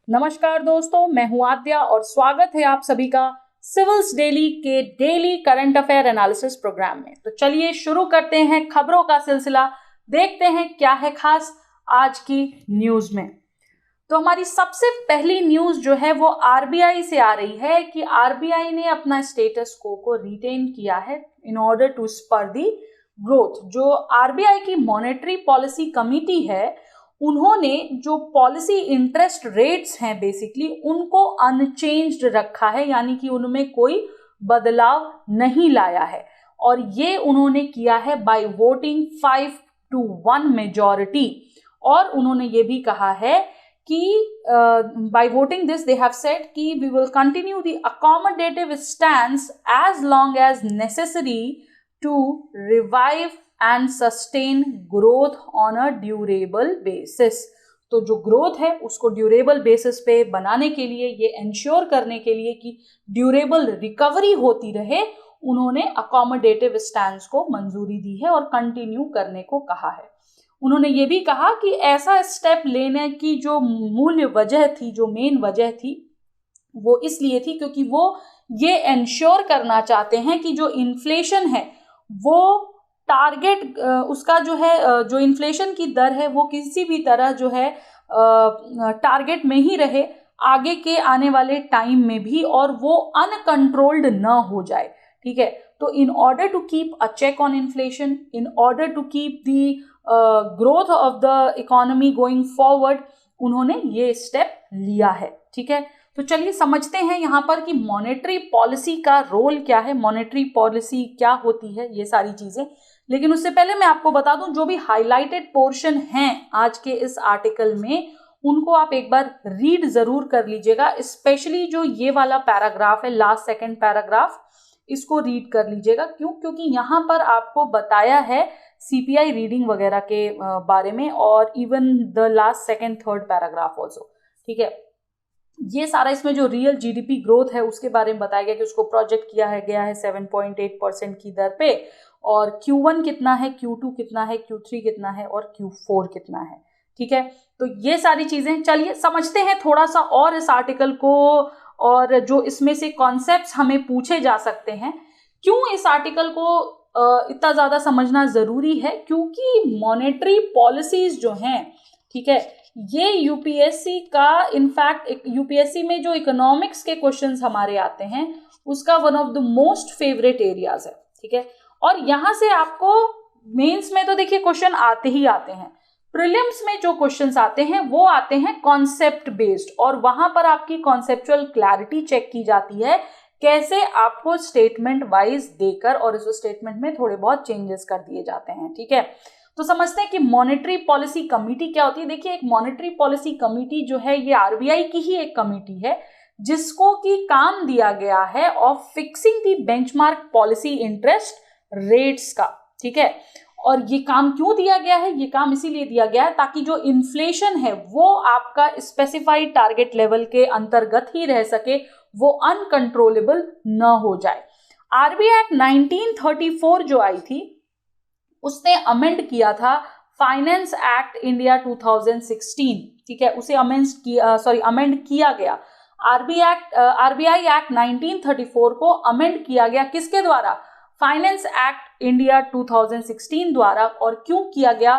नमस्कार दोस्तों, मैं हूं आद्या और स्वागत है आप सभी का सिविल्स डेली के daily current affair analysis program में। तो चलिए शुरू करते हैं खबरों का सिलसिला। देखते हैं क्या है खास आज की न्यूज में। तो हमारी सबसे पहली न्यूज जो है वो आरबीआई से आ रही है कि आरबीआई ने अपना स्टेटस को रिटेन किया है in order to spur the growth. जो आरबीआई की मॉनेटरी पॉलिसी कमिटी है, उन्होंने जो पॉलिसी इंटरेस्ट रेट्स हैं बेसिकली उनको अनचेंज्ड रखा है, यानी कि उनमें कोई बदलाव नहीं लाया है। और ये उन्होंने किया है बाय वोटिंग 5-1 मेजॉरिटी। और उन्होंने ये भी कहा है कि by voting this they have said कि we will continue the accommodative stance as long as necessary to revive and sustain growth on a durable basis। तो जो ग्रोथ है उसको ड्यूरेबल बेसिस पे बनाने के लिए, ये इंश्योर करने के लिए कि ड्यूरेबल रिकवरी होती रहे, उन्होंने अकोमोडेटिव स्टैंस को मंजूरी दी है और कंटिन्यू करने को कहा है। उन्होंने ये भी कहा कि ऐसा स्टेप लेने की जो मूल्य वजह थी, जो मेन वजह थी, वो इसलिए थी क्योंकि वो ये इंश्योर करना चाहते हैं कि जो इन्फ्लेशन है वो टारगेट उसका जो है, जो इन्फ्लेशन की दर है वो किसी भी तरह जो है टारगेट में ही रहे आगे के आने वाले टाइम में भी, और वो अनकंट्रोल्ड न हो जाए। ठीक है, तो in order to keep a check on inflation, in order to keep the growth of the economy going forward, उन्होंने ये स्टेप लिया है। ठीक है, तो चलिए समझते हैं यहाँ पर कि मॉनेटरी पॉलिसी का रोल क्या है, मॉनेटरी पॉलिसी क्या होती है, ये सारी चीजें। लेकिन उससे पहले मैं आपको बता दूं, जो भी हाईलाइटेड पोर्शन हैं आज के इस आर्टिकल में, उनको आप एक बार रीड जरूर कर लीजिएगा। स्पेशली जो ये वाला पैराग्राफ है, लास्ट सेकंड पैराग्राफ, इसको रीड कर लीजिएगा। क्यों? क्योंकि यहाँ पर आपको बताया है सीपीआई रीडिंग वगैरह के बारे में, और even the last second third paragraph also. ठीक है, ये सारा इसमें जो रियल जीडीपी ग्रोथ है उसके बारे में बताया गया कि उसको प्रोजेक्ट किया है गया है 7.8% की दर पे, और Q1 कितना है, Q2 कितना है, Q3 कितना है और Q4 कितना है। ठीक है, तो ये सारी चीजें चलिए समझते हैं थोड़ा सा और इस आर्टिकल को, और जो इसमें से कॉन्सेप्ट्स हमें पूछे जा सकते हैं। क्यों इस आर्टिकल को इतना ज्यादा समझना जरूरी है? क्योंकि मॉनेटरी पॉलिसीज जो हैं, ठीक है, ये यूपीएससी का, इनफैक्ट यूपीएससी में जो इकोनॉमिक्स के क्वेश्चंस हमारे आते हैं उसका one of the most favourite areas है। ठीक है, और यहां से आपको मेंस में तो देखिए क्वेश्चन आते ही आते हैं, प्रीलिम्स में जो क्वेश्चंस आते हैं वो आते हैं कॉन्सेप्ट बेस्ड, और वहां पर आपकी कॉन्सेप्चुअल क्लैरिटी चेक की जाती है, कैसे आपको स्टेटमेंट वाइज देकर, और इस स्टेटमेंट में थोड़े बहुत चेंजेस कर दिए जाते हैं। ठीक है, तो समझते हैं कि मॉनेटरी पॉलिसी कमिटी क्या होती है। देखिए, एक मॉनेटरी पॉलिसी कमिटी जो है ये आरबीआई की ही एक कमिटी है, जिसको की काम दिया गया है of fixing the benchmark policy interest rates का। ठीक है, और ये काम क्यों दिया गया है? ये काम इसीलिए दिया गया है ताकि जो इन्फ्लेशन है वो आपका स्पेसिफाइड टारगेट लेवल के अंतर्गत ही रह सके, वो अनकंट्रोलेबल न हो जाए। आरबीआई एक्ट 1934 जो आई थी, उसने अमेंड किया था फाइनेंस एक्ट इंडिया 2016। ठीक है, उसे अमेंड किया गया। आरबीआई एक्ट 1934 को अमेंड किया गया किसके द्वारा? फाइनेंस एक्ट इंडिया 2016 द्वारा। और क्यों किया गया?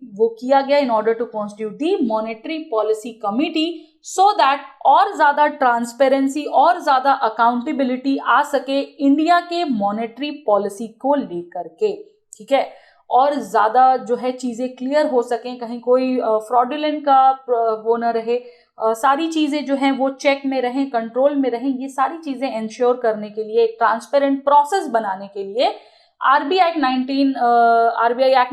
वो किया गया in order to constitute the monetary policy committee, so that और ज्यादा ट्रांसपेरेंसी और ज्यादा अकाउंटेबिलिटी आ सके इंडिया के मॉनेटरी पॉलिसी को लेकर के। ठीक है, और ज्यादा जो है चीजें क्लियर हो सकें, कहीं कोई फ्रॉडुलेंट का वो न रहे, सारी चीजें जो हैं वो चेक में रहें, कंट्रोल में रहें। ये सारी चीजें इंश्योर करने के लिए, एक ट्रांसपेरेंट प्रोसेस बनाने के लिए आरबीआई एक्ट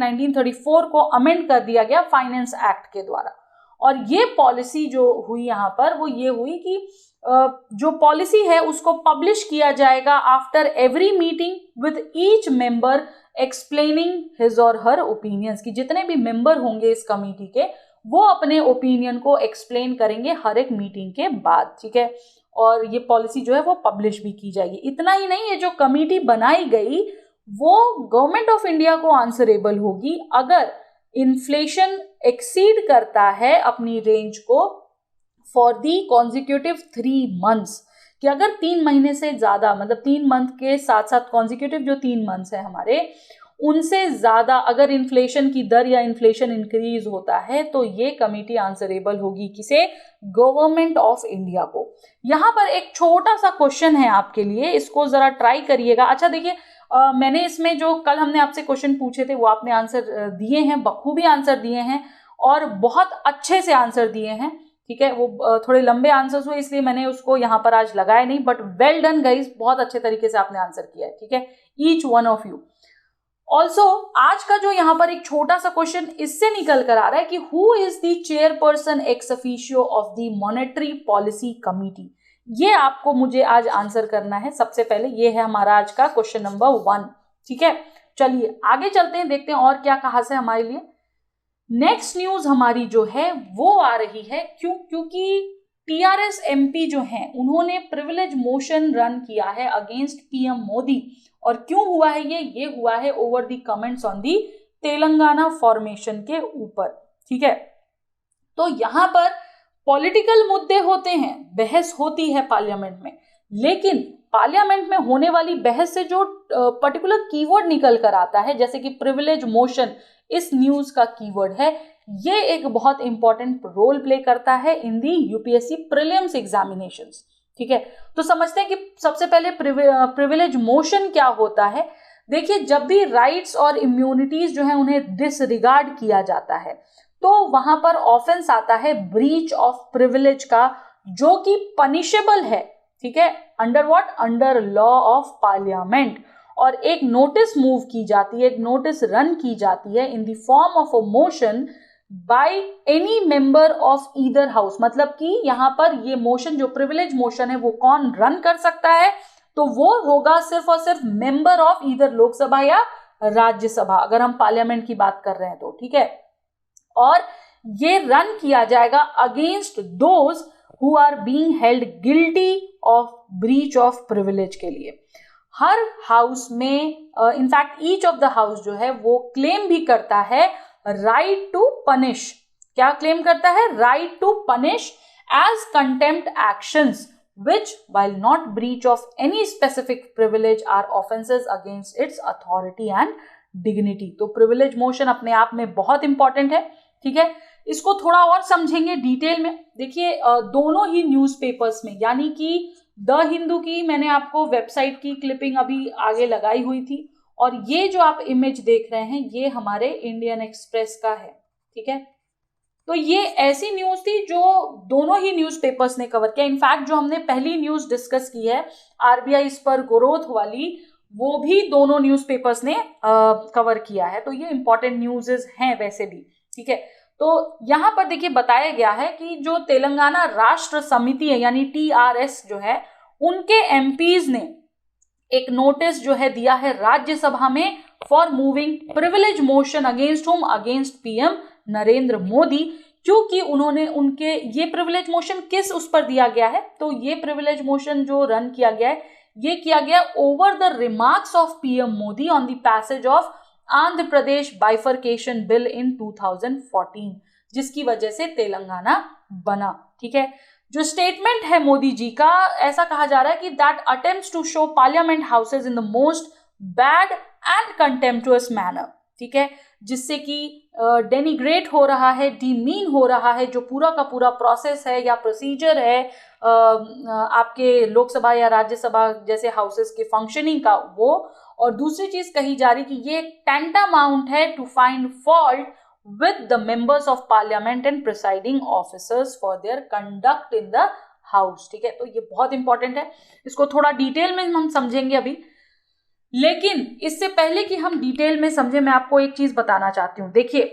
1934 को अमेंड कर दिया गया फाइनेंस एक्ट के द्वारा। और ये पॉलिसी जो हुई यहाँ पर, वो ये हुई कि जो पॉलिसी है उसको पब्लिश किया जाएगा after every meeting with each member explaining his और हर ओपिनियंस, की जितने भी मेंबर होंगे इस कमेटी के वो अपने ओपिनियन को एक्सप्लेन करेंगे हर एक मीटिंग के बाद। ठीक है, और ये पॉलिसी जो है वो पब्लिश भी की जाएगी। इतना ही नहीं, ये जो कमेटी बनाई गई वो गवर्नमेंट ऑफ इंडिया को आंसरेबल होगी अगर इन्फ्लेशन एक्सीड करता है अपनी रेंज को फॉर दी कॉन्जिक्यूटिव 3 months, कि अगर 3 महीने से ज्यादा, मतलब 3 मंथ के साथ साथ कॉन्जिक्यूटिव जो 3 मंथ्स है हमारे, उनसे ज्यादा अगर इन्फ्लेशन की दर या इन्फ्लेशन इंक्रीज होता है तो ये कमेटी आंसरेबल होगी किसे? गवर्नमेंट ऑफ इंडिया को। यहाँ पर एक छोटा सा क्वेश्चन है आपके लिए, इसको जरा ट्राई करिएगा। अच्छा देखिए, मैंने इसमें जो कल हमने आपसे क्वेश्चन पूछे थे वो आपने आंसर दिए हैं, बखूबी आंसर दिए हैं और बहुत अच्छे से आंसर दिए हैं, ठीक है। वो थोड़े लंबे आंसर्स हुए इसलिए मैंने उसको यहाँ पर आज लगाया नहीं, बट वेल डन गाइस, बहुत अच्छे तरीके से आपने आंसर किया है, ठीक है, each one of you. Also आज का जो यहाँ पर एक छोटा सा क्वेश्चन इससे निकल कर आ रहा है कि who is the chairperson ex officio of the monetary policy committee, ये आपको मुझे आज आंसर करना है। सबसे पहले ये है हमारा आज का क्वेश्चन नंबर 1, ठीक है। चलिए आगे चलते हैं, देखते हैं और क्या कहा से हमारे लिए। नेक्स्ट न्यूज हमारी जो है वो आ रही है क्योंकि टीआरएस एमपी जो हैं उन्होंने प्रिविलेज मोशन रन किया है अगेंस्ट पीएम मोदी। और क्यों हुआ है ये हुआ है over the comments on the Telangana formation के ऊपर, ठीक है। तो यहां पर पॉलिटिकल मुद्दे होते हैं, बहस होती है पार्लियामेंट में, लेकिन पार्लियामेंट में होने वाली बहस से जो पर्टिकुलर कीवर्ड निकल कर आता है, जैसे कि प्रिविलेज मोशन इस न्यूज का कीवर्ड है, ये एक बहुत इंपॉर्टेंट रोल प्ले करता है इन दी यूपीएससी प्रीलिम्स एग्जामिनेशंस, ठीक है। तो समझते हैं कि सबसे पहले प्रिविलेज मोशन क्या होता है। देखिए, जब भी राइट्स और इम्यूनिटीज जो है उन्हें डिसरिगार्ड किया जाता है तो वहां पर ऑफेंस आता है ब्रीच ऑफ प्रिविलेज का, जो कि पनिशेबल है, ठीक है, under what? Under law of parliament. और एक नोटिस मूव की जाती है, एक नोटिस रन की जाती है in the form of a motion by any member of either house. मतलब कि यहां पर ये मोशन, जो प्रिविलेज मोशन है, वो कौन रन कर सकता है? तो वो होगा सिर्फ और सिर्फ मेंबर ऑफ ईदर लोकसभा या राज्यसभा, अगर हम पार्लियामेंट की बात कर रहे हैं तो, ठीक है। और ये रन किया जाएगा against those who are being held guilty of breach of privilege के लिए। हर हाउस में, in fact each of the house जो है वो क्लेम भी करता है राइट टू पनिश। क्या क्लेम करता है? Right to punish as contempt actions which while not breach of any specific privilege are offenses against its authority and dignity। तो privilege motion अपने आप में बहुत इंपॉर्टेंट है, ठीक है। इसको थोड़ा और समझेंगे डिटेल में। देखिए, दोनों ही न्यूज़पेपर्स में, यानी कि द हिंदू की मैंने आपको वेबसाइट की क्लिपिंग अभी आगे लगाई हुई थी, और ये जो आप इमेज देख रहे हैं ये हमारे इंडियन एक्सप्रेस का है, ठीक है। तो ये ऐसी न्यूज थी जो दोनों ही न्यूज़पेपर्स ने कवर किया। इनफैक्ट जो हमने पहली न्यूज डिस्कस की है आरबीआई पर ग्रोथ वाली, वो भी दोनों न्यूज़पेपर्स ने कवर किया है। तो ये इंपॉर्टेंट न्यूज़ हैं वैसे भी, ठीक है। तो यहाँ पर देखिए बताया गया है कि जो तेलंगाना राष्ट्र समिति है, यानी टीआरएस जो है, उनके एमपीज ने एक नोटिस जो है दिया है राज्यसभा में for moving privilege motion against whom, against PM Narendra Modi. क्योंकि उन्होंने उनके ये प्रिविलेज मोशन किस उस पर दिया गया है? तो ये प्रिविलेज मोशन जो रन किया गया है, ये किया गया over the remarks of PM Modi on the passage of Andhra Pradesh bifurcation bill in 2014, जिसकी वजह से तेलंगाना बना, ठीक है। जो स्टेटमेंट है मोदी जी का, ऐसा कहा जा रहा है कि that attempts to show parliament houses in the most bad and contemptuous manner, ठीक है, जिससे कि डेनिग्रेट हो रहा है, डीमीन हो रहा है जो पूरा का पूरा प्रोसेस है या प्रोसीजर है आपके लोकसभा या राज्यसभा जैसे हाउसेस के फंक्शनिंग का, वो। और दूसरी चीज कही जा रही कि ये टैंटामाउंट है to find fault with the members of parliament and presiding officers for their conduct in the house, ठीक है। तो ये बहुत इंपॉर्टेंट है, इसको थोड़ा डिटेल में हम समझेंगे अभी। लेकिन इससे पहले कि हम डिटेल में समझे, मैं आपको एक चीज बताना चाहती हूँ। देखिए,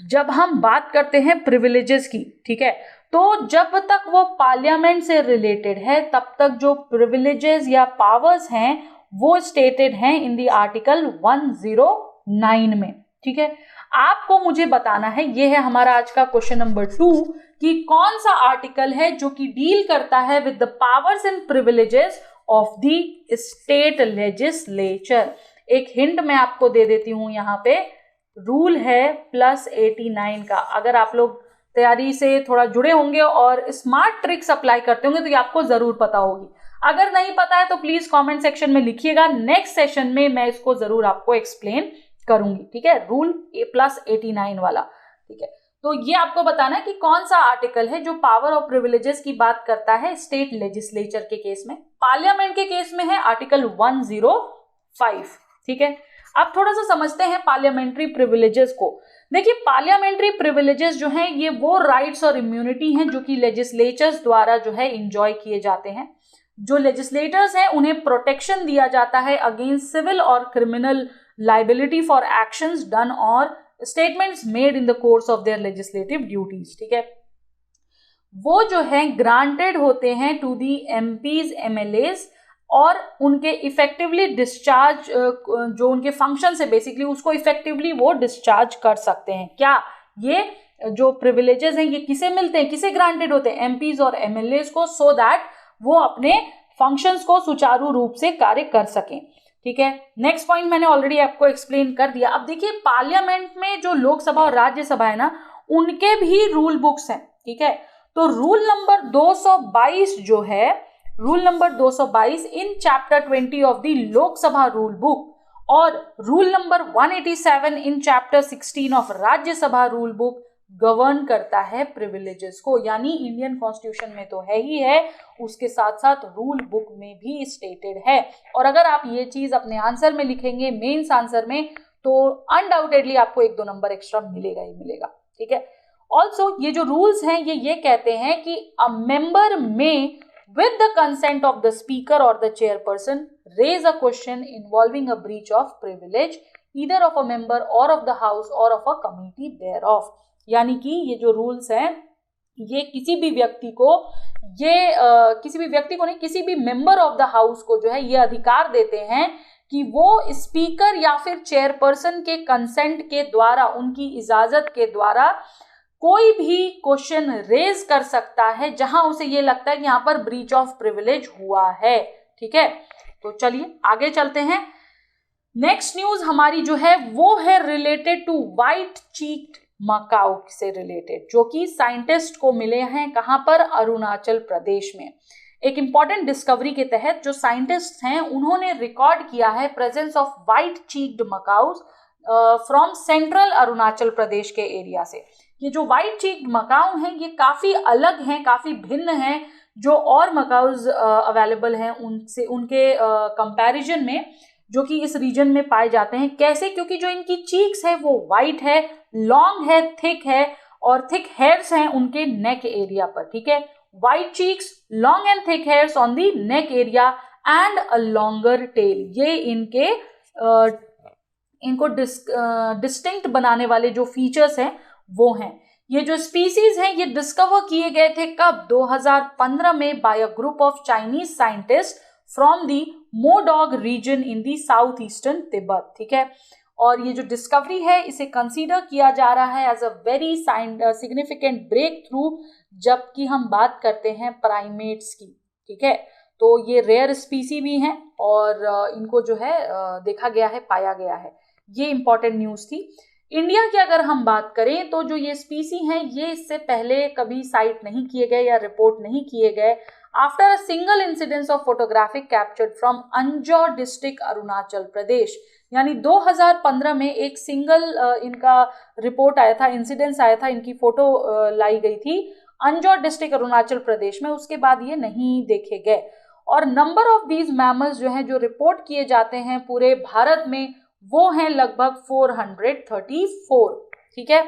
जब हम बात करते हैं प्रिविलेजेस की, ठीक है, तो जब तक वो पार्लियामेंट से रिलेटेड है तब तक जो प्रिविलेजेस या पावर्स हैं वो स्टेटेड हैं इन द आर्टिकल 109 में, ठीक है। आपको मुझे बताना है, ये है हमारा आज का क्वेश्चन नंबर 2, कि कौन सा आर्टिकल है जो कि डील करता है with the powers and privileges of the state legislature. एक हिंट मैं आपको दे देती हूं, यहाँ पे रूल है +89 का। अगर आप लोग तैयारी से थोड़ा जुड़े होंगे और स्मार्ट ट्रिक्स अप्लाई करते होंगे तो ये आपको जरूर पता होगी। अगर नहीं पता है तो प्लीज कमेंट सेक्शन में लिखिएगा, नेक्स्ट सेशन में मैं इसको जरूर आपको एक्सप्लेन करूंगी। ठीक है, रूल A+89 वाला। ठीक है, तो ये आपको बताना है कि कौन सा आर्टिकल है जो पावर ऑफ प्रिविलेजेस की बात करता है स्टेट लेजिस्लेचर के केस में। पार्लियामेंट के केस में है आर्टिकल 105। ठीक है, अब थोड़ा सा समझते हैं पार्लियामेंट्री प्रिविलेजेस को। देखिए, पार्लियामेंट्री प्रिविलेजेस जो हैं ये वो राइट्स और इम्यूनिटी हैं जो कि लेजिस्लेचर्स द्वारा जो है इंजॉय किए जाते हैं। जो लेजिस्लेटर्स हैं उन्हें प्रोटेक्शन दिया जाता है अगेंस्ट सिविल और criminal liability for actions done और statements made in the course of their legislative duties. ठीक है, वो जो है ग्रांटेड होते हैं टू दी एमपीज एमएलएज और उनके इफेक्टिवली डिस्चार्ज जो उनके फंक्शन है बेसिकली उसको इफेक्टिवली वो डिस्चार्ज कर सकते हैं। क्या ये जो प्रिविलेजेस हैं ये किसे मिलते हैं, किसे ग्रांटेड होते हैं? एमपीज और एमएलएज को, सो दैट वो अपने फंक्शंस को सुचारू रूप से कार्य कर सकें। ठीक है, नेक्स्ट पॉइंट मैंने ऑलरेडी आपको एक्सप्लेन कर दिया। अब देखिए, पार्लियामेंट में जो लोकसभा और राज्यसभा है ना, उनके भी रूल बुक्स हैं। ठीक है, तो रूल नंबर 222 जो है, rule number 222 in chapter 20 of the Lok Sabha rule book और rule number 187 in chapter 16 of Rajya Sabha rule book govern करता है प्रिविलेजेस को। यानी इंडियन कॉन्स्टिट्यूशन में तो है ही है, उसके साथ साथ रूल बुक में भी स्टेटेड है। और अगर आप ये चीज अपने आंसर में लिखेंगे, मेंस आंसर में, तो अनडाउटेडली आपको 1-2 नंबर एक्स्ट्रा मिलेगा ही मिलेगा। ठीक है, ऑल्सो ये जो रूल्स हैं ये कहते हैं कि अ मेंबर में with the consent of the speaker or the chairperson raise a question involving a breach of privilege either of a member or of the house or of a committee thereof। यानी कि ये जो rules हैं ये किसी भी व्यक्ति को नहीं, किसी भी मेंबर ऑफ द हाउस को जो है ये अधिकार देते हैं कि वो स्पीकर या फिर चेयरपर्सन के कंसेंट के द्वारा, उनकी इजाजत के द्वारा कोई भी क्वेश्चन रेज कर सकता है जहां उसे ये लगता है कि यहाँ पर ब्रीच ऑफ प्रिविलेज हुआ है। ठीक है, तो चलिए आगे चलते हैं। नेक्स्ट न्यूज हमारी जो है वो है रिलेटेड टू व्हाइट चीक्ड मकाऊ से रिलेटेड, जो कि साइंटिस्ट को मिले हैं कहां पर? अरुणाचल प्रदेश में। एक इंपॉर्टेंट डिस्कवरी के तहत जो साइंटिस्ट हैं उन्होंने रिकॉर्ड किया है presence of white cheeked macaques from central Arunachal Pradesh के एरिया से। ये जो व्हाइट चीक्ड मकाऊ हैं ये काफी अलग हैं, काफी भिन्न हैं जो और मकाउज अवेलेबल हैं उनसे, उनके कंपैरिजन में, जो कि इस रीजन में पाए जाते हैं। कैसे? क्योंकि जो इनकी चीक्स है वो व्हाइट है, लॉन्ग है, थिक है और थिक हेयर्स हैं उनके नेक एरिया पर। ठीक है, white cheeks, long and thick hairs on the neck area and a longer tail, ये इनको डिस्टिंक्ट बनाने वाले जो फीचर्स हैं वो हैं। ये जो स्पीसीज हैं ये डिस्कवर किए गए थे कब? 2015 में by a group of Chinese scientist from the Medog region in the south eastern Tibet. ठीक है, और ये जो डिस्कवरी है इसे कंसीडर किया जा रहा है as a very significant breakthrough जबकि हम बात करते हैं प्राइमेट्स की। ठीक है, तो ये रेयर स्पीसी भी हैं और इनको जो है देखा गया है, पाया गया है। ये इंपॉर्टेंट न्यूज थी। इंडिया की अगर हम बात करें तो जो ये स्पीसी हैं ये इससे पहले कभी साइट नहीं किए गए या रिपोर्ट नहीं किए गए। After a single incidence of photographic captured from Anjaw district Arunachal Pradesh, यानी 2015 में एक सिंगल इनका रिपोर्ट आया था, इंसिडेंस आया था, इनकी फोटो लाई गई थी अंजौर डिस्ट्रिक्ट अरुणाचल प्रदेश में। उसके बाद ये नहीं देखे गए। और नंबर ऑफ दीज मैमल्स जो हैं जो रिपोर्ट किए जाते हैं पूरे भारत में वो हैं लगभग 434। ठीक है,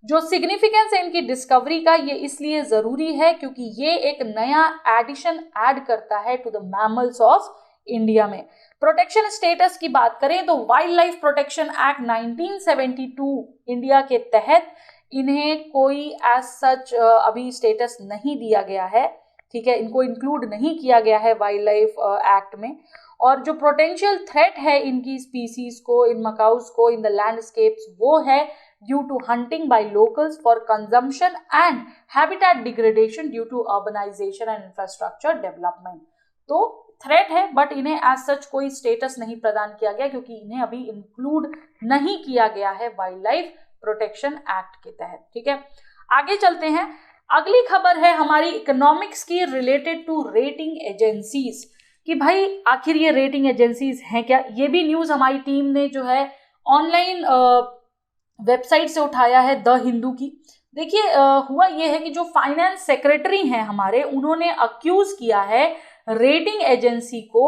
जो सिग्निफिकेंस है इनकी डिस्कवरी का ये इसलिए जरूरी है क्योंकि ये एक नया एडिशन ऐड करता है to the mammals of India में। प्रोटेक्शन स्टेटस की बात करें तो wildlife protection act 1972 India के तहत इन्हें कोई एज सच अभी स्टेटस नहीं दिया गया है। ठीक है, इनको इंक्लूड नहीं किया गया है वाइल्ड लाइफ एक्ट में। और जो पोटेंशियल थ्रेट है इनकी स्पीसीज को, इन मकाउस को इन द लैंडस्केप्स, वो है due to hunting by locals for consumption and habitat degradation due to urbanisation and infrastructure development. तो थ्रेट है बट इन्हें एज सच कोई स्टेटस नहीं प्रदान किया गया क्योंकि इन्हें अभी इंक्लूड नहीं किया गया है वाइल्ड लाइफ प्रोटेक्शन एक्ट के तहत। ठीक है, आगे चलते हैं। अगली खबर है हमारी इकोनॉमिक्स की रिलेटेड टू रेटिंग एजेंसीज, कि भाई आखिर ये रेटिंग एजेंसीज हैं क्या। ये भी न्यूज हमारी टीम ने जो है ऑनलाइन वेबसाइट से उठाया है, द हिंदू की। देखिए हुआ ये है कि जो फाइनेंस सेक्रेटरी हैं हमारे, उन्होंने अक्यूज किया है रेटिंग एजेंसी को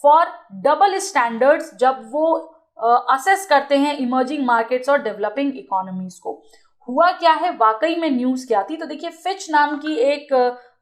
फॉर डबल स्टैंडर्ड्स जब वो असेस करते हैं इमर्जिंग मार्केट्स और डेवलपिंग इकोनॉमीज को। हुआ क्या है, वाकई में न्यूज क्या थी, तो देखिए फिच नाम की एक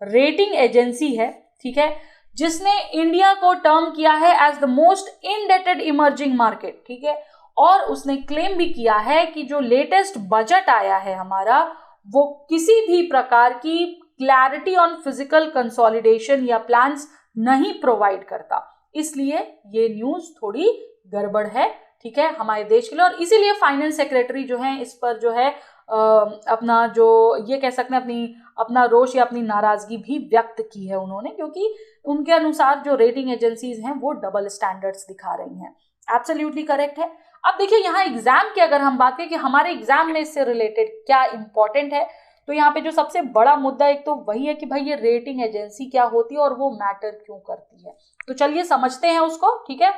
रेटिंग एजेंसी है, ठीक है, जिसने इंडिया को टर्म किया है as the most indebted emerging market. ठीक है, और उसने क्लेम भी किया है कि जो लेटेस्ट बजट आया है हमारा, वो किसी भी प्रकार की क्लैरिटी ऑन फिजिकल कंसोलिडेशन या प्लान्स नहीं प्रोवाइड करता। इसलिए ये न्यूज थोड़ी गड़बड़ है, ठीक है, हमारे देश के लिए। और इसीलिए फाइनेंस सेक्रेटरी जो है इस पर जो है अपना जो ये कह सकते हैं अपना रोष या अपनी नाराजगी भी व्यक्त की है उन्होंने, क्योंकि उनके अनुसार जो रेटिंग एजेंसीज हैं वो डबल स्टैंडर्ड्स दिखा रही हैं। एब्सोल्युटली करेक्ट है। अब देखिए यहाँ एग्जाम की अगर हम बात करें कि हमारे एग्जाम में इससे रिलेटेड क्या इंपॉर्टेंट है, तो यहाँ पे जो सबसे बड़ा मुद्दा एक तो वही है कि भाई ये रेटिंग एजेंसी क्या होती है और वो मैटर क्यों करती है। तो चलिए समझते हैं उसको। ठीक है,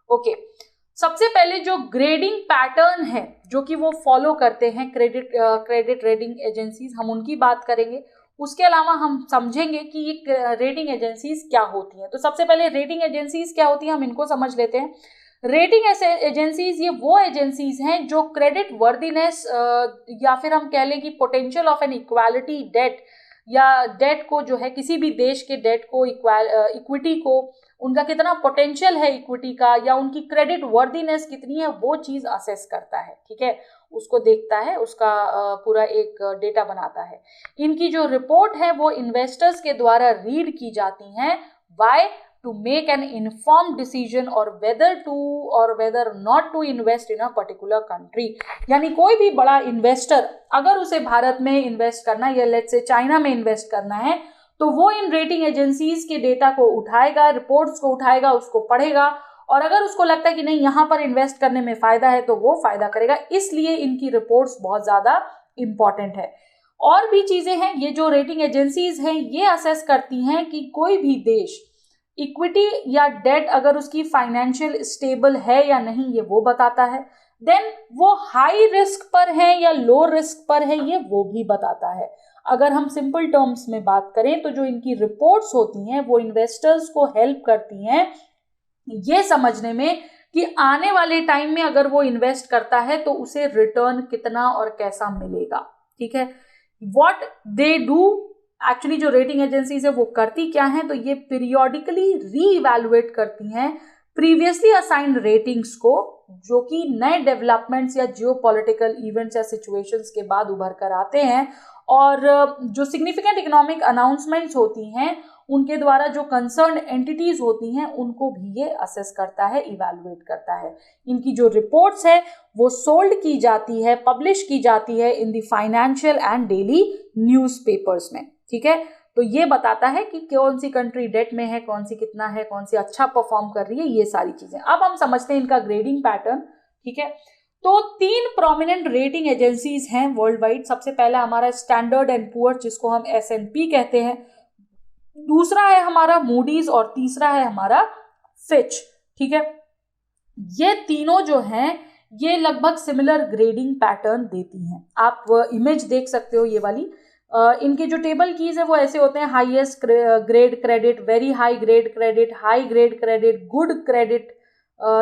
ओके, सबसे पहले जो ग्रेडिंग पैटर्न है जो कि वो फॉलो करते हैं क्रेडिट रेटिंग एजेंसीज, हम उनकी बात करेंगे। उसके अलावा हम समझेंगे कि ये रेटिंग एजेंसीज क्या होती हैं। तो सबसे पहले रेटिंग एजेंसीज क्या होती हैं हम इनको समझ लेते हैं। रेटिंग एजेंसीज ये वो एजेंसीज हैं जो क्रेडिट वर्दीनेस या फिर हम कह लें कि potential of an equality debt या डेट को जो है किसी भी देश के डेट को इक्विटी को उनका कितना पोटेंशियल है इक्विटी का या उनकी क्रेडिट वर्दीनेस कितनी है वो चीज असेस करता है। ठीक है, उसको देखता है, उसका पूरा एक डेटा बनाता है। इनकी जो रिपोर्ट है वो इन्वेस्टर्स के द्वारा रीड की जाती हैं। Why? To make an informed decision और whether not to invest in a particular country. यानी कोई भी बड़ा इन्वेस्टर अगर उसे भारत में इन्वेस्ट करना है या लेट्स से चाइना में इन्वेस्ट करना है, तो वो इन रेटिंग एजेंसीज के डेटा को उठाएगा, रिपोर्ट्स को उठाएगा, उसको पढ़ेगा, और अगर उसको लगता है कि नहीं यहाँ पर इन्वेस्ट करने में फायदा है तो वो फायदा करेगा। इसलिए इनकी रिपोर्ट्स बहुत ज्यादा इंपॉर्टेंट है। और भी चीजें हैं, ये जो रेटिंग एजेंसीज हैं ये असेस करती हैं कि कोई भी देश इक्विटी या डेट अगर उसकी फाइनेंशियल स्टेबल है या नहीं, ये वो बताता है। देन वो हाई रिस्क पर है या लो रिस्क पर है, ये वो भी बताता है। अगर हम सिंपल टर्म्स में बात करें तो जो इनकी रिपोर्ट्स होती हैं वो इन्वेस्टर्स को हेल्प करती हैं ये समझने में कि आने वाले टाइम में अगर वो इन्वेस्ट करता है तो उसे रिटर्न कितना और कैसा मिलेगा। ठीक है, व्हाट दे डू एक्चुअली जो रेटिंग एजेंसीज है वो करती क्या है, तो ये पीरियोडिकली रीइवैल्यूएट करती हैं प्रीवियसली असाइंड रेटिंग्स को, जो कि नए डेवलपमेंट्स या जियोपॉलिटिकल इवेंट्स या सिचुएशंस के बाद उभर कर आते हैं। और जो सिग्निफिकेंट इकोनॉमिक अनाउंसमेंट्स होती हैं उनके द्वारा जो कंसर्न एंटिटीज होती हैं उनको भी ये असेस करता है, इवैल्यूएट करता है। इनकी जो रिपोर्ट्स है वो सोल्ड की जाती है, पब्लिश की जाती है in the financial and daily newspapers में। ठीक है, तो ये बताता है कि कौन सी कंट्री डेट में है, कौन सी कितना है, कौन सी अच्छा परफॉर्म कर रही है, ये सारी चीजें। अब हम समझते हैं इनका ग्रेडिंग पैटर्न। ठीक है, तो 3 प्रोमिनेंट रेटिंग एजेंसीज हैं वर्ल्ड वाइड। सबसे पहला हमारा स्टैंडर्ड एंड पुअर जिसको हम S&P कहते हैं, दूसरा है हमारा मूडीज और तीसरा है हमारा फिच। ठीक है, ये तीनों जो हैं ये लगभग सिमिलर ग्रेडिंग पैटर्न देती हैं। आप इमेज देख सकते हो ये वाली। इनके जो टेबल कीज है वो ऐसे होते हैं: highest grade credit, very high grade credit, high grade credit, good credit,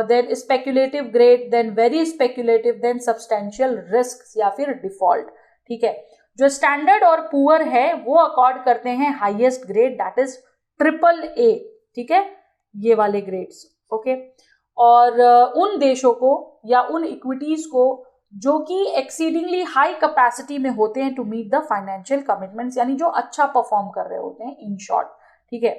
then speculative grade, then very speculative, then substantial risk या फिर डिफॉल्ट। ठीक है, जो स्टैंडर्ड और पुअर है वो अकॉर्ड करते हैं highest grade, that is AAA। ठीक है, ये वाले ग्रेड्स। ओके, और उन देशों को या उन इक्विटीज को जो कि एक्सीडिंगली हाई कैपेसिटी में होते हैं to meet the financial commitments, यानी जो अच्छा परफॉर्म कर रहे होते हैं इन शॉर्ट। ठीक है,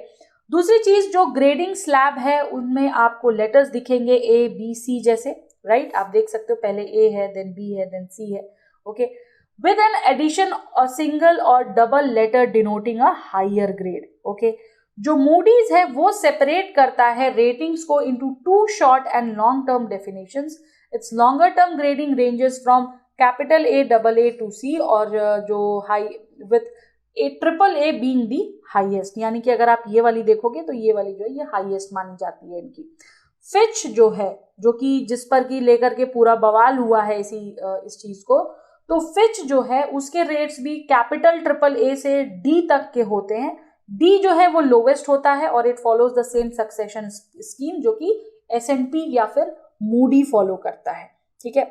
दूसरी चीज जो ग्रेडिंग स्लैब है उनमें आपको लेटर्स दिखेंगे A, B, C जैसे, राइट? आप देख सकते हो पहले A है, देन B है, देन C है। Okay, with an addition a single or double letter denoting a higher grade. Okay, जो मूडीज है वो सेपरेट करता है रेटिंग्स को into 2 short and long term definitions. Its longer term grading ranges from capital A AA to C और जो high with AAA being the highest. यानी कि अगर आप ये वाली देखोगे तो ये वाली जो है ये हाईएस्ट मानी जाती है इनकी. फिच जो है, जो कि जिस पर की लेकर के पूरा बवाल हुआ है इस चीज को, तो फिच जो है उसके रेट्स भी कैपिटल AAA से D तक के होते हैं. D जो है वो लोवेस्ट होता है और it follows the same succession scheme जो कि S&P या फिर मूडी फॉलो करता है. ठीक है,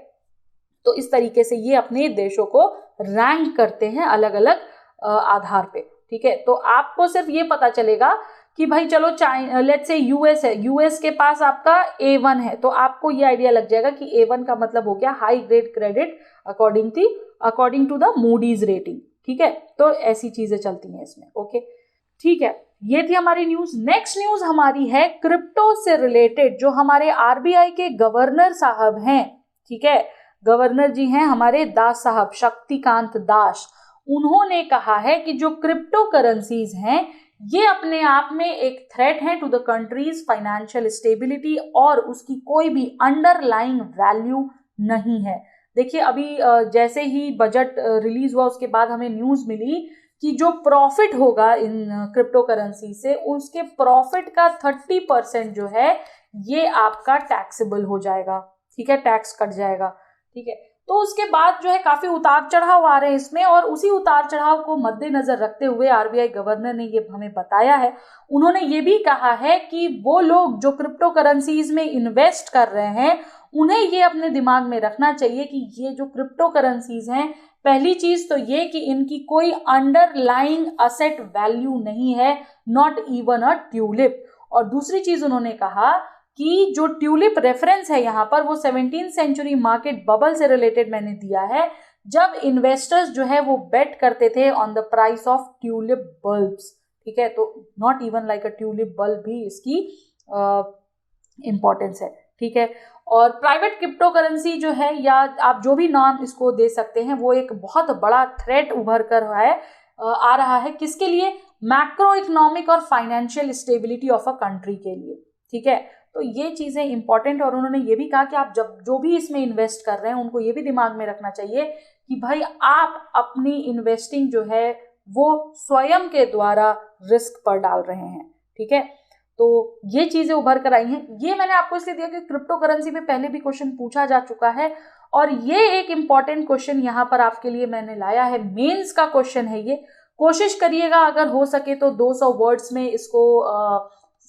तो इस तरीके से ये अपने देशों को रैंक करते हैं अलग अलग आधार पे. ठीक है, तो आपको सिर्फ ये पता चलेगा कि भाई चलो लेट्स से यूएस है, यूएस के पास आपका A1 है, तो आपको ये आइडिया लग जाएगा कि A1 का मतलब हो गया high grade credit according to the Moody's rating. ठीक है, तो ऐसी चीजें चलती हैं इसमें. ओके, ठीक है, ये थी हमारी न्यूज. नेक्स्ट न्यूज हमारी है क्रिप्टो से रिलेटेड. जो हमारे आरबीआई के गवर्नर साहब हैं, ठीक है, गवर्नर जी हैं हमारे दास साहब, शक्तिकांत दास, उन्होंने कहा है कि जो क्रिप्टो करेंसीज हैं ये अपने आप में एक थ्रेट है to the country's financial stability और उसकी कोई भी अंडरलाइंग वैल्यू नहीं है. देखिए, अभी जैसे ही बजट रिलीज हुआ उसके बाद हमें न्यूज मिली कि जो प्रॉफिट होगा इन क्रिप्टो करेंसी से, उसके प्रॉफिट का 30% जो है ये आपका टैक्सेबल हो जाएगा. ठीक है, टैक्स कट जाएगा. ठीक है, तो उसके बाद जो है काफी उतार चढ़ाव आ रहे हैं इसमें, और उसी उतार चढ़ाव को मद्देनजर रखते हुए आरबीआई गवर्नर ने ये हमें बताया है. उन्होंने ये भी कहा है कि वो लोग जो क्रिप्टो करेंसीज में इन्वेस्ट कर रहे हैं उन्हें ये अपने दिमाग में रखना चाहिए कि ये जो क्रिप्टो करेंसीज हैं, पहली चीज तो ये कि इनकी कोई अंडरलाइंग असेट वैल्यू नहीं है, नॉट इवन अ ट्यूलिप. और दूसरी चीज उन्होंने कहा कि जो ट्यूलिप रेफरेंस है यहाँ पर वो 17th सेंचुरी मार्केट बबल से रिलेटेड मैंने दिया है, जब इन्वेस्टर्स जो है वो बेट करते थे on the price of tulip bulbs. ठीक है, तो not even like a tulip bulb भी इसकी इंपॉर्टेंस है. ठीक है, और प्राइवेट क्रिप्टो करेंसी जो है, या आप जो भी नाम इसको दे सकते हैं, वो एक बहुत बड़ा थ्रेट उभर कर आ रहा है. किसके लिए? मैक्रो इकोनॉमिक और financial stability of a country के लिए. ठीक है, तो ये चीजें इंपॉर्टेंट. और उन्होंने ये भी कहा कि आप जब जो भी इसमें इन्वेस्ट कर रहे हैं उनको ये भी दिमाग में रखना चाहिए कि भाई आप अपनी इन्वेस्टिंग जो है वो स्वयं के द्वारा रिस्क पर डाल रहे हैं. ठीक है, तो ये चीजें उभर कर आई हैं. ये मैंने आपको इसलिए दिया कि क्रिप्टो करेंसी में पहले भी क्वेश्चन पूछा जा चुका है, और ये एक इंपॉर्टेंट क्वेश्चन यहाँ पर आपके लिए मैंने लाया है. मेंस का क्वेश्चन है ये. कोशिश करिएगा अगर हो सके तो 200 वर्ड्स में इसको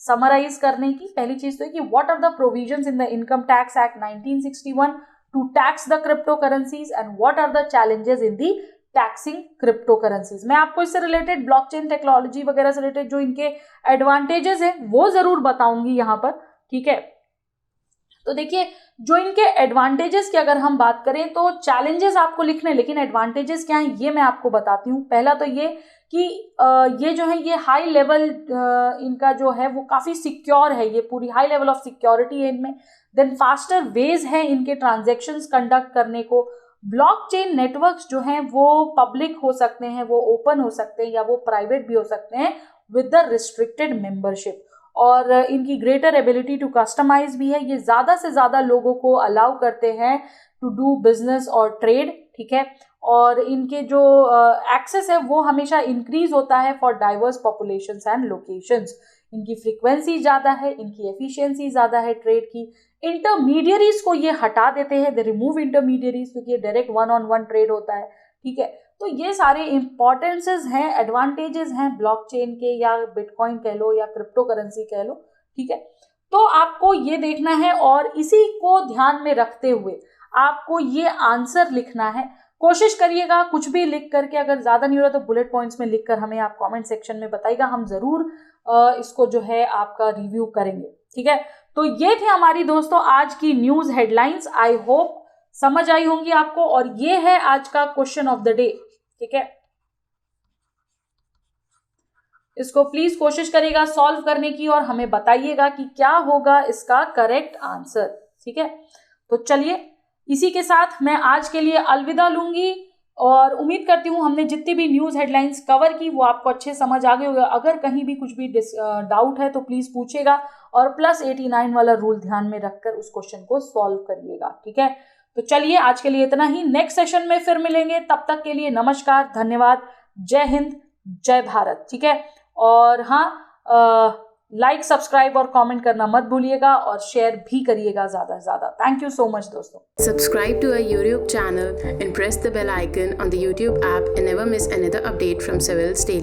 समराइज करने की. पहली चीज तो है कि what are the provisions in the income tax act 1961 to tax the crypto currencies and what are the challenges in the taxing crypto currencies. मैं आपको इससे रिलेटेड ब्लॉकचेन टेक्नोलॉजी वगैरह से रिलेटेड जो इनके एडवांटेजेस है वो जरूर बताऊंगी यहाँ पर. ठीक है, तो देखिए, जो इनके एडवांटेजेस की अगर हम बात करें तो चैलेंजेस आपको लिखने, लेकिन एडवांटेजेस क्या हैं ये मैं आपको बताती हूँ. पहला तो ये कि ये जो है ये हाई लेवल इनका जो है वो काफ़ी सिक्योर है, ये पूरी हाई लेवल ऑफ सिक्योरिटी है इनमें. देन फास्टर वेज है इनके ट्रांजैक्शंस कंडक्ट करने को. ब्लॉकचेन नेटवर्क्स जो हैं वो पब्लिक हो सकते हैं, वो ओपन हो सकते हैं, या वो प्राइवेट भी हो सकते हैं विद द रिस्ट्रिक्टेड मेंबरशिप. और इनकी ग्रेटर एबिलिटी टू कस्टमाइज भी है. ये ज़्यादा से ज़्यादा लोगों को अलाउ करते हैं टू डू बिजनेस और ट्रेड. ठीक है, और इनके जो एक्सेस है वो हमेशा इंक्रीज होता है for diverse populations and locations. इनकी फ्रीक्वेंसी ज़्यादा है, इनकी एफिशिएंसी ज़्यादा है ट्रेड की. इंटरमीडियरीज को ये हटा देते हैं, दे रिमूव इंटरमीडियरीज, क्योंकि ये डायरेक्ट 1-on-1 ट्रेड होता है. ठीक है, तो ये सारे इंपॉर्टेंसेस हैं, एडवांटेजेस हैं ब्लॉकचेन के, या बिटकॉइन कह लो या क्रिप्टो करेंसी कह लो. ठीक है, तो आपको ये देखना है और इसी को ध्यान में रखते हुए आपको ये आंसर लिखना है. कोशिश करिएगा कुछ भी लिख करके, अगर ज़्यादा नहीं हो रहा तो बुलेट पॉइंट्स में लिख कर हमें आप कमेंट सेक्शन में बताइएगा, हम ज़रूर इसको जो है आपका रिव्यू करेंगे. ठीक है, तो ये थे हमारी दोस्तों आज की न्यूज़ हेडलाइंस. आई होप समझ आई होंगी आपको, और ये है आज का क्वेश्चन ऑफ द डे. ठीक है, इसको प्लीज कोशिश करिएगा सॉल्व करने की और हमें बताइएगा कि क्या होगा इसका करेक्ट आंसर. ठीक है, तो चलिए इसी के साथ मैं आज के लिए अलविदा लूंगी. और उम्मीद करती हूँ हमने जितनी भी न्यूज़ हेडलाइंस कवर की वो आपको अच्छे समझ आ गए होगा। अगर कहीं भी कुछ भी डाउट है तो प्लीज़ पूछिएगा और +89 वाला रूल ध्यान में रखकर उस क्वेश्चन को सॉल्व करिएगा, ठीक है। तो चलिए आज के लिए इतना ही, नेक्स्ट सेशन में फिर मिलेंगे, तब तक के लिए नमस्कार, धन्यवाद, जय हिंद, जय भारत, ठीक है। और हाँ, लाइक, सब्सक्राइब और कमेंट करना मत भूलिएगा और शेयर भी करिएगा ज़्यादा से ज़्यादा। थैंक यू सो मच दोस्तों। Subscribe to our YouTube channel and press the bell icon on the YouTube app and never miss another update from Civils Daily.